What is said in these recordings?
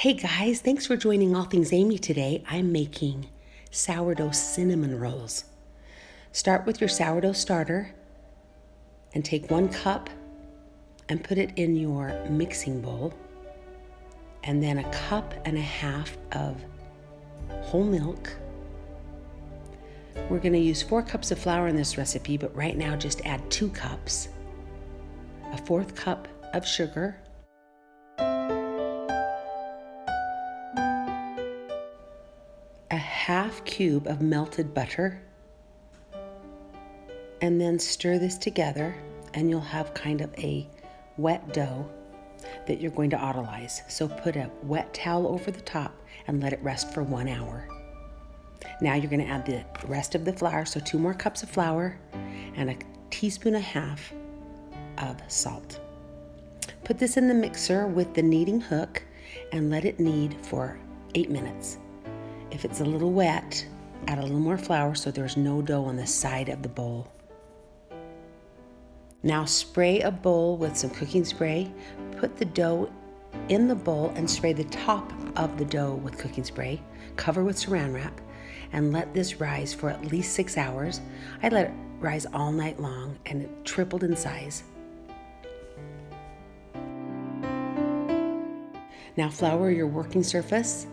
Hey guys, thanks for joining All Things Amy today. I'm making sourdough cinnamon rolls. Start with your sourdough starter and take 1 cup and put it in your mixing bowl, and then 1.5 cups of whole milk. We're going to use 4 cups of flour in this recipe, but right now just add 2 cups, 1/4 cup of sugar, a 1/2 cube of melted butter, and then stir this together and you'll have kind of a wet dough that you're going to autolyze. So put a wet towel over the top and let it rest for 1 hour. Now you're going to add the rest of the flour, so 2 more cups of flour and 1.5 teaspoons of salt. Put this in the mixer with the kneading hook and let it knead for 8 minutes. If it's a little wet, add a little more flour so there's no dough on the side of the bowl. Now spray a bowl with some cooking spray. Put the dough in the bowl and spray the top of the dough with cooking spray. Cover with saran wrap and let this rise for at least 6 hours. I let it rise all night long and it tripled in size. Now flour your working surface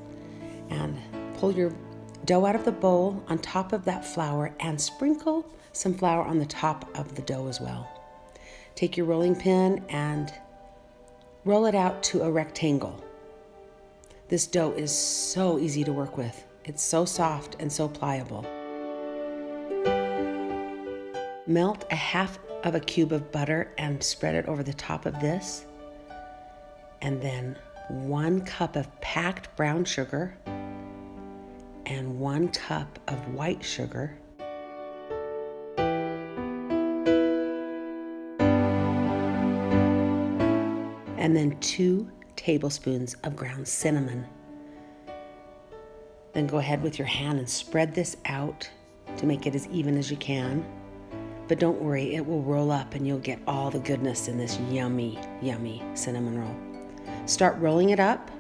and pull your dough out of the bowl on top of that flour and sprinkle some flour on the top of the dough as well. Take your rolling pin and roll it out to a rectangle. This dough is so easy to work with. It's so soft and so pliable. Melt 1/2 cube of butter and spread it over the top of this. And then 1 cup of packed brown sugar and 1 cup of white sugar. And then 2 tablespoons of ground cinnamon. Then go ahead with your hand and spread this out to make it as even as you can. But don't worry, it will roll up and you'll get all the goodness in this yummy, yummy cinnamon roll. Start rolling it up.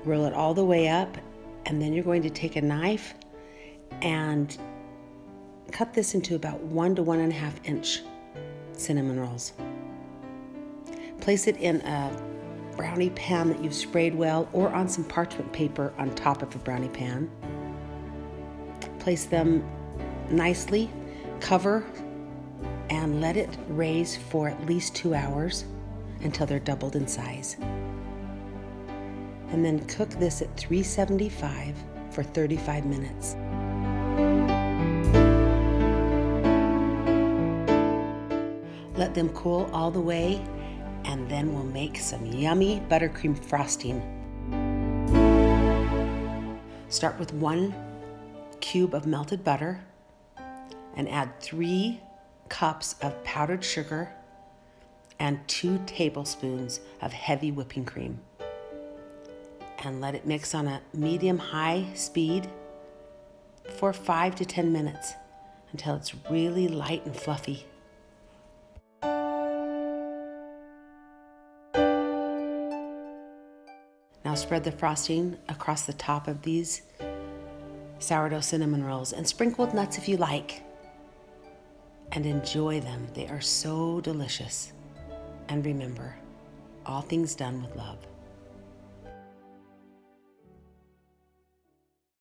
Roll it all the way up, and then you're going to take a knife and cut this into about 1 to 1.5 inch cinnamon rolls. Place it in a brownie pan that you've sprayed well, or on some parchment paper on top of a brownie pan. Place them nicely, cover, and let it raise for at least 2 hours until they're doubled in size. And then cook this at 375 for 35 minutes. Let them cool all the way, and then we'll make some yummy buttercream frosting. Start with 1 cube of melted butter and add 3 cups of powdered sugar and 2 tablespoons of heavy whipping cream. And let it mix on a medium-high speed for 5 to 10 minutes until it's really light and fluffy. Now spread the frosting across the top of these sourdough cinnamon rolls and sprinkle with nuts if you like. And enjoy them. They are so delicious. And remember, all things done with love.